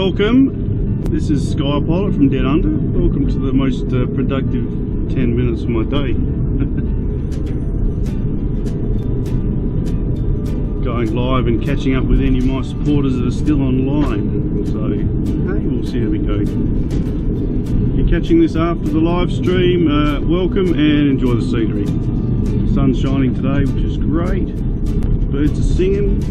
welcome. This is Sky Pilot from Down Under. Welcome to the most productive 10 minutes of my day. Going live and catching up with any of my supporters that are still online. So, hey, we'll see how we go. If you're catching this after the live stream, welcome and enjoy the scenery. The sun's shining today, which is great. Birds are singing.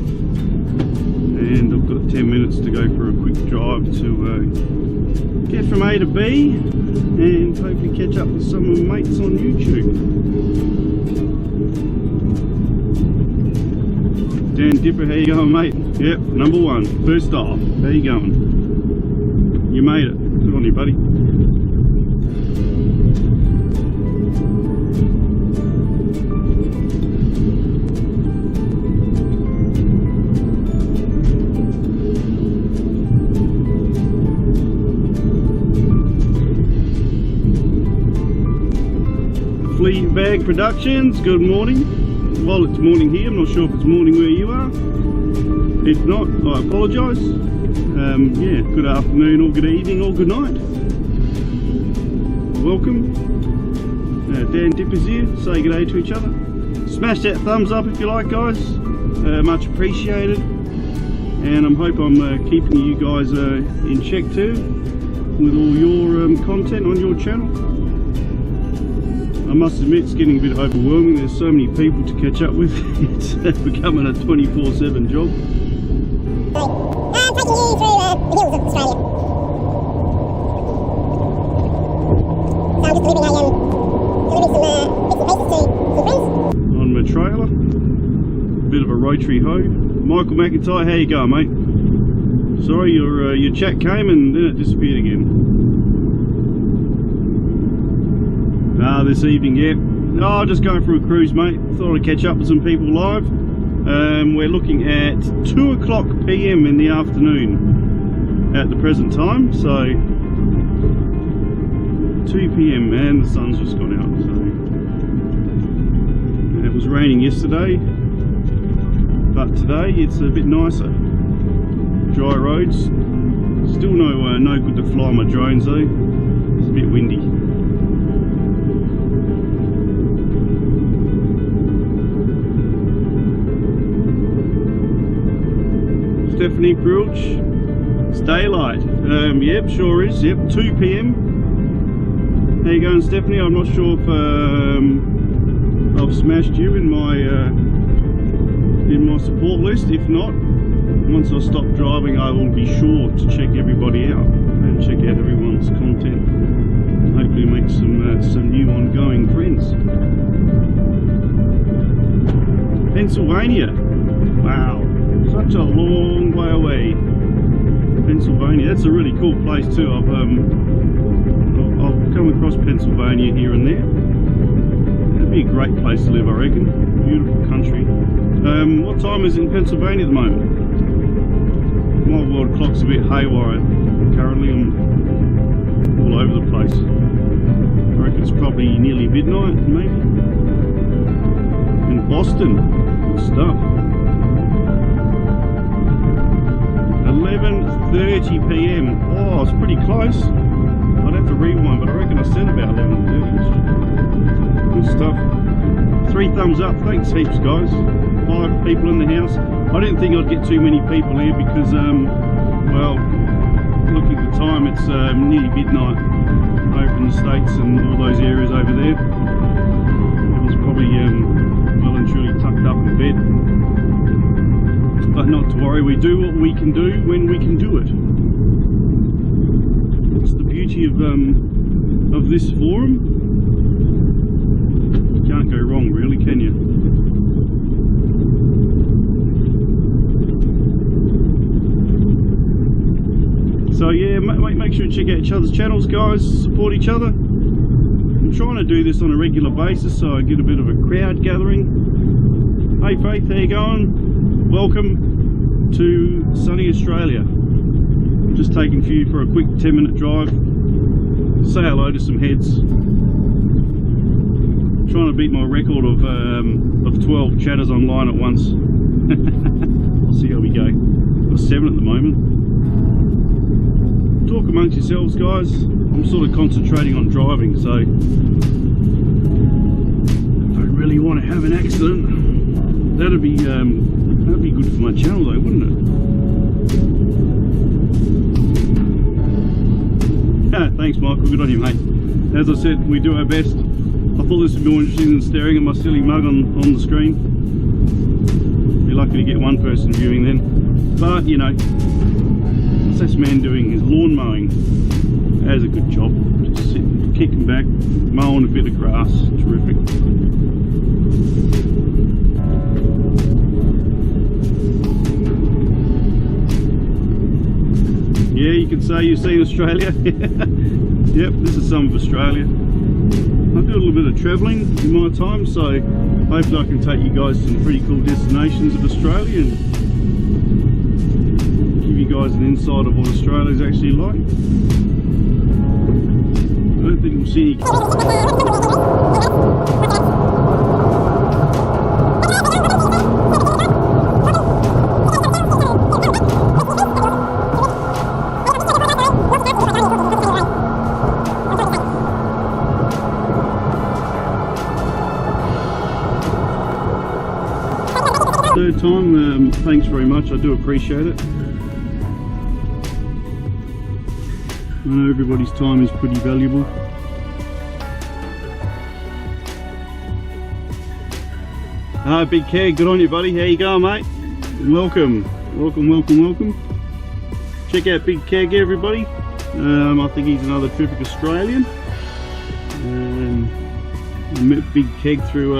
And I've got 10 minutes to go for a quick drive to get from A to B and hopefully catch up with some of my mates on YouTube. Dan Dipper, how you going, mate? Yep, number one, first off. How you going? You made it. Good on you, buddy. Bag Productions, good morning. Well, it's morning here. I'm not sure if it's morning where you are. If not, I apologise. Yeah, good afternoon or good evening or good night. Welcome. Dan Dipper's here. Say good day to each other. Smash that thumbs up if you like, guys. Much appreciated. And I hope I'm keeping you guys in check too with all your content on your channel. I must admit it's getting a bit overwhelming. There's so many people to catch up with. It's becoming a 24/7 job. Taking you through the hills of Australia. So I'm just delivering some bits and pieces to some friends. On my trailer. Bit of a rotary hoe. Michael McIntyre, how you going, mate? Sorry, your chat came and then it disappeared again. This evening, yeah. Oh, just going for a cruise, mate. Thought I'd catch up with some people live. We're looking at 2 o'clock PM in the afternoon at the present time. So 2 PM, and the sun's just gone out. So it was raining yesterday, but today it's a bit nicer. Dry roads. Still no good to fly my drones though. It's a bit windy. Stephanie Brooch, it's daylight. Yep, sure is. Yep, 2 PM. How you going, Stephanie? I'm not sure if I've smashed you in my support list. If not, once I stop driving, I will be sure to check everybody out and check out everyone's content. Hopefully, make some new ongoing friends. Pennsylvania. Wow. Such a long way away. Pennsylvania, that's a really cool place too. I've come across Pennsylvania here and there. It'd be a great place to live, I reckon. Beautiful country. What time is it in Pennsylvania at the moment? My world clock's a bit haywire. Currently I'm all over the place. I reckon it's probably nearly midnight, maybe. In Boston, good stuff. 11:30 PM. Oh, it's pretty close. I'd have to rewind, but I reckon I said about 11:30. Good stuff. 3 thumbs up. Thanks heaps, guys. 5 people in the house. I didn't think I'd get too many people here because, well, looking at the time, it's nearly midnight over in the States and all those areas over there. Everyone's probably well and truly tucked up in bed. But not to worry, we do what we can do when we can do it. That's the beauty of this forum. You can't go wrong, really, can you? So yeah, make sure to check out each other's channels, guys. Support each other. I'm trying to do this on a regular basis so I get a bit of a crowd gathering. Hey Faith, how you going? Welcome to sunny Australia. Just taking you for a quick 10-minute drive. Say hello to some heads. Trying to beat my record of 12 chatters online at once. We'll see how we go. Got 7 at the moment. talk amongst yourselves, guys. I'm sort of concentrating on driving, so if I really want to have an accident, that'd be good for my channel though, wouldn't it? Thanks, Michael, good on you, mate. As I said, we do our best. I thought this would be more interesting than staring at my silly mug on the screen. Be lucky to get one person viewing then. But, you know, what's this man doing? His lawn mowing. That is a good job. Just sitting, kicking back, mowing a bit of grass. Terrific. Yeah, you can say you've seen Australia. Yep, this is some of Australia. I do a little bit of travelling in my time, so hopefully I can take you guys to some pretty cool destinations of Australia and give you guys an insight of what Australia is actually like. I don't think we'll see any... Third time, thanks very much, I do appreciate it. I know everybody's time is pretty valuable. Big Keg, good on you, buddy. How you going, mate? Welcome, welcome, welcome, welcome. Check out Big Keg, everybody. I think he's another terrific Australian. I met Big Keg through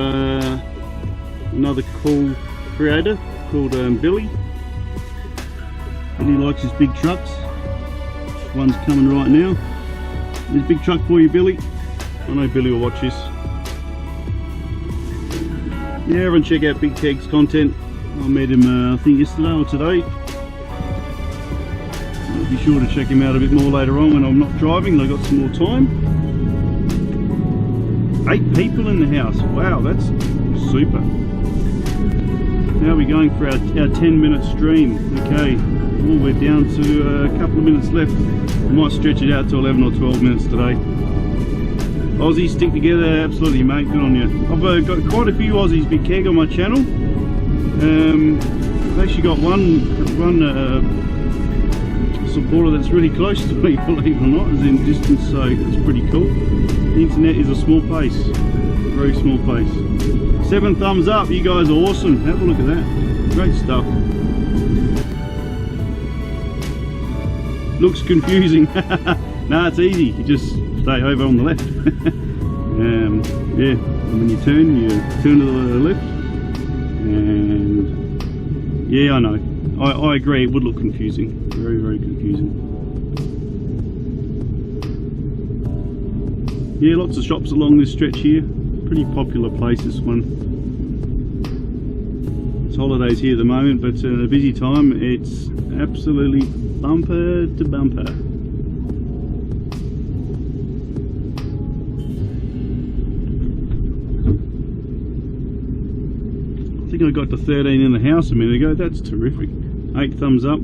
another cool creator called Billy. Billy likes his big trucks. One's coming right now. There's a big truck for you, Billy. I know Billy will watch this. Yeah, everyone check out Big Keg's content. I met him I think yesterday or today. I'll be sure to check him out a bit more later on when I'm not driving and I've got some more time. 8 people in the house. Wow, that's super. Now we're going for our 10-minute stream. Okay, well, we're down to a couple of minutes left. We might stretch it out to 11 or 12 minutes today. Aussies stick together, absolutely, mate. Good on you. I've got quite a few Aussies, Big Keg, on my channel. I've actually got one supporter that's really close to me, believe it or not, is in distance, so it's pretty cool. The internet is a small place, very small place. 7 thumbs up, you guys are awesome. Have a look at that. Great stuff. Looks confusing. Nah, it's easy. You just stay over on the left. Yeah, and when you turn to the left. And yeah, I know. I agree, it would look confusing. Very, very confusing. Yeah, lots of shops along this stretch here. Pretty popular place, this one. It's holidays here at the moment, but a busy time. It's absolutely bumper to bumper. I think I got to 13 in the house a minute ago. That's terrific. 8 thumbs up.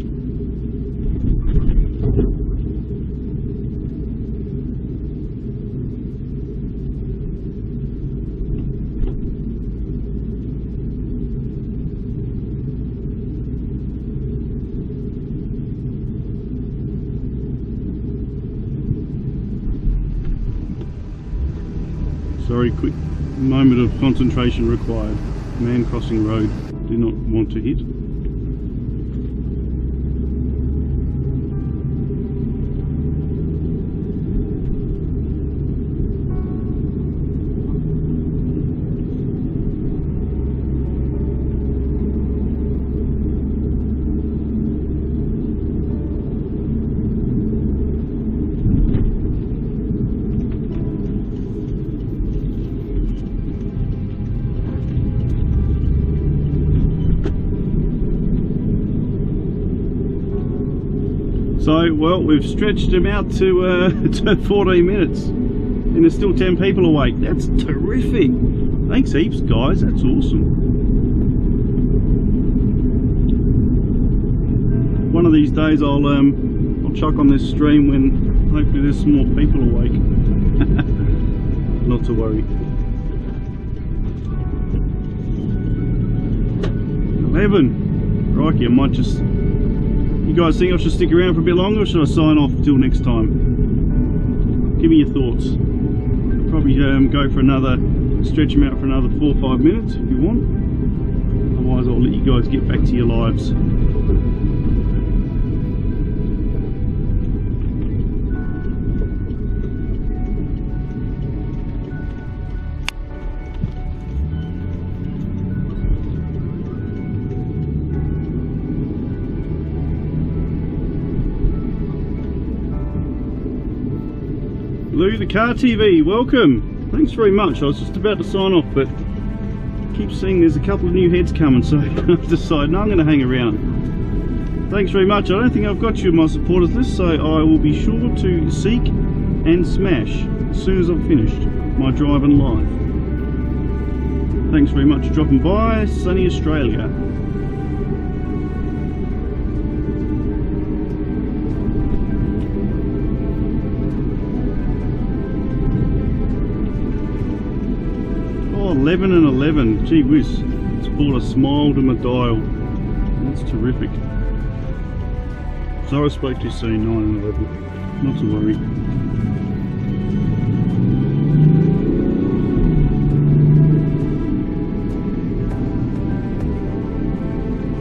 Sorry, quick moment of concentration required. Man crossing road, do not want to hit. So, well, we've stretched them out to 14 minutes and there's still 10 people awake. That's terrific. Thanks heaps, guys. That's awesome. One of these days I'll I'll chuck on this stream when hopefully there's some more people awake. Not to worry. 11. Crikey, I might just... You guys think I should stick around for a bit longer, or should I sign off until next time? Give me your thoughts. I'll probably go for another, stretch them out for another 4 or 5 minutes if you want. Otherwise I'll let you guys get back to your lives. Lou the Car TV, welcome. Thanks very much. I was just about to sign off, but I keep seeing there's a couple of new heads coming, so I've decided no, I'm going to hang around. Thanks very much. I don't think I've got you on my supporters list, so I will be sure to seek and smash as soon as I've finished my driving live. Thanks very much for dropping by, sunny Australia. Oh, 11 and 11, gee whiz, it's brought a smile to my dial. That's terrific. So I was supposed to say 9 and 11, not to worry.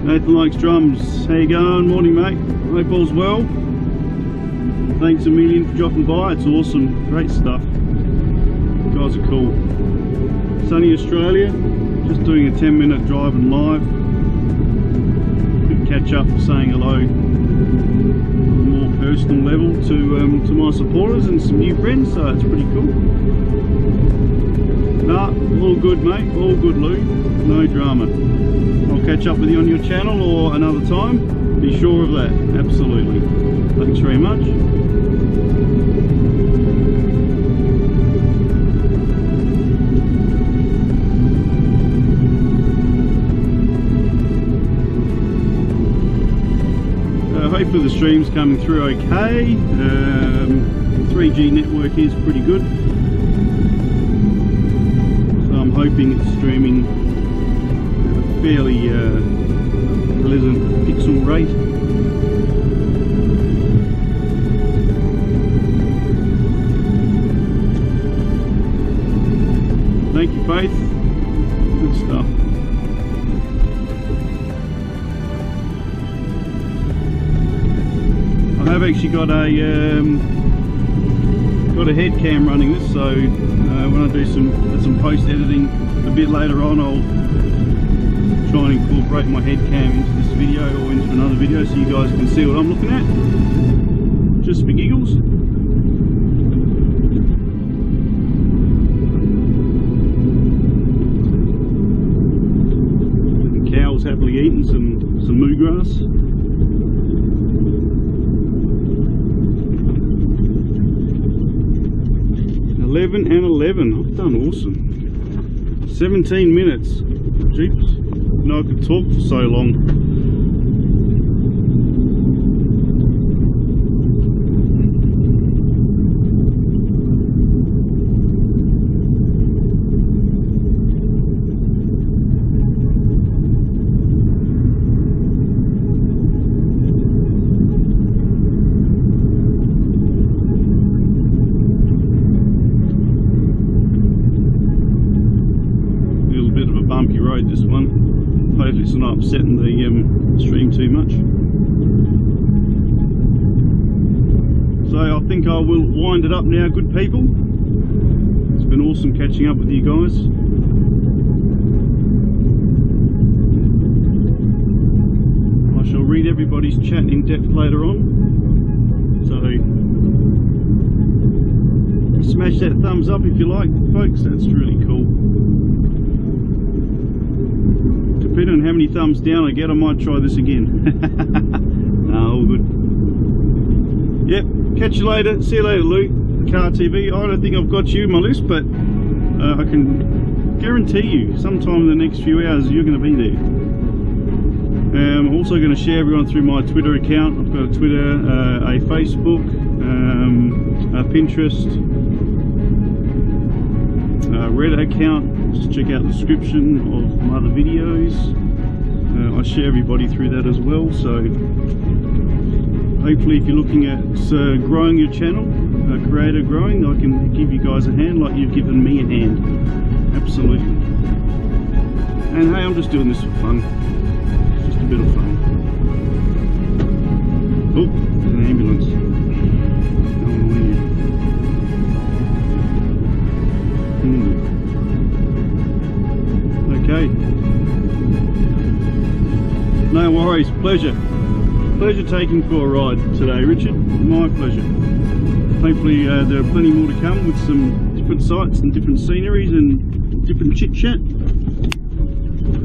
Nathan likes drums. How you going? Morning, mate. Hope all's well. Thanks a million for dropping by. It's awesome. Great stuff. You guys are cool. Sunny Australia. Just doing a 10-minute driving live. Good catch up, saying hello on a more personal level to my supporters and some new friends. So it's pretty cool. Nah, all good, mate. All good, Lou. No drama. I'll catch up with you on your channel or another time. Be sure of that. Absolutely. Thanks very much. Hopefully the stream's coming through okay. The 3G network is pretty good. So I'm hoping it's streaming fairly pleasant pixel rate. Thank you, Faith. Good stuff. I have actually got a head cam running this, so when I do some post editing a bit later on, I'll try and incorporate my head cam into this video or into another video so you guys can see what I'm looking at, just for giggles. The cow's happily eating some moo grass. And 11. I've done awesome. 17 minutes. Jeepers. No, I could talk for so long. This one. Hopefully it's not upsetting the stream too much. So I think I will wind it up now, good people. It's been awesome catching up with you guys. I shall read everybody's chat in depth later on. So smash that thumbs up if you like, folks. That's really cool. Depending on how many thumbs down I get, I might try this again. No, all good. Yep, catch you later. See you later, Luke. Car TV. I don't think I've got you on my list, but I can guarantee you sometime in the next few hours you're going to be there. I'm also going to share everyone through my Twitter account. I've got a Twitter, a Facebook, a Pinterest, a Reddit account. Just check out the description of my other videos. I share everybody through that as well, so hopefully if you're looking at growing your channel, creator growing, I can give you guys a hand like you've given me a hand. Absolutely. And hey, I'm just doing this for fun. Just a bit of fun. Oh, there's an ambulance. Okay. No worries, pleasure. Pleasure taking for a ride today, Richard. My pleasure. Hopefully there are plenty more to come with some different sights and different sceneries and different chit chat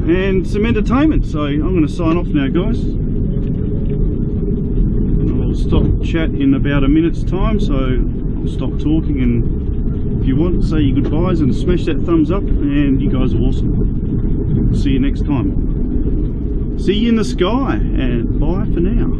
and some entertainment. So I'm going to sign off now, guys. I'll stop chat in about a minute's time, so I'll stop talking, and if you want, say your goodbyes and smash that thumbs up, and you guys are awesome. See you next time. See you in the sky, and bye for now.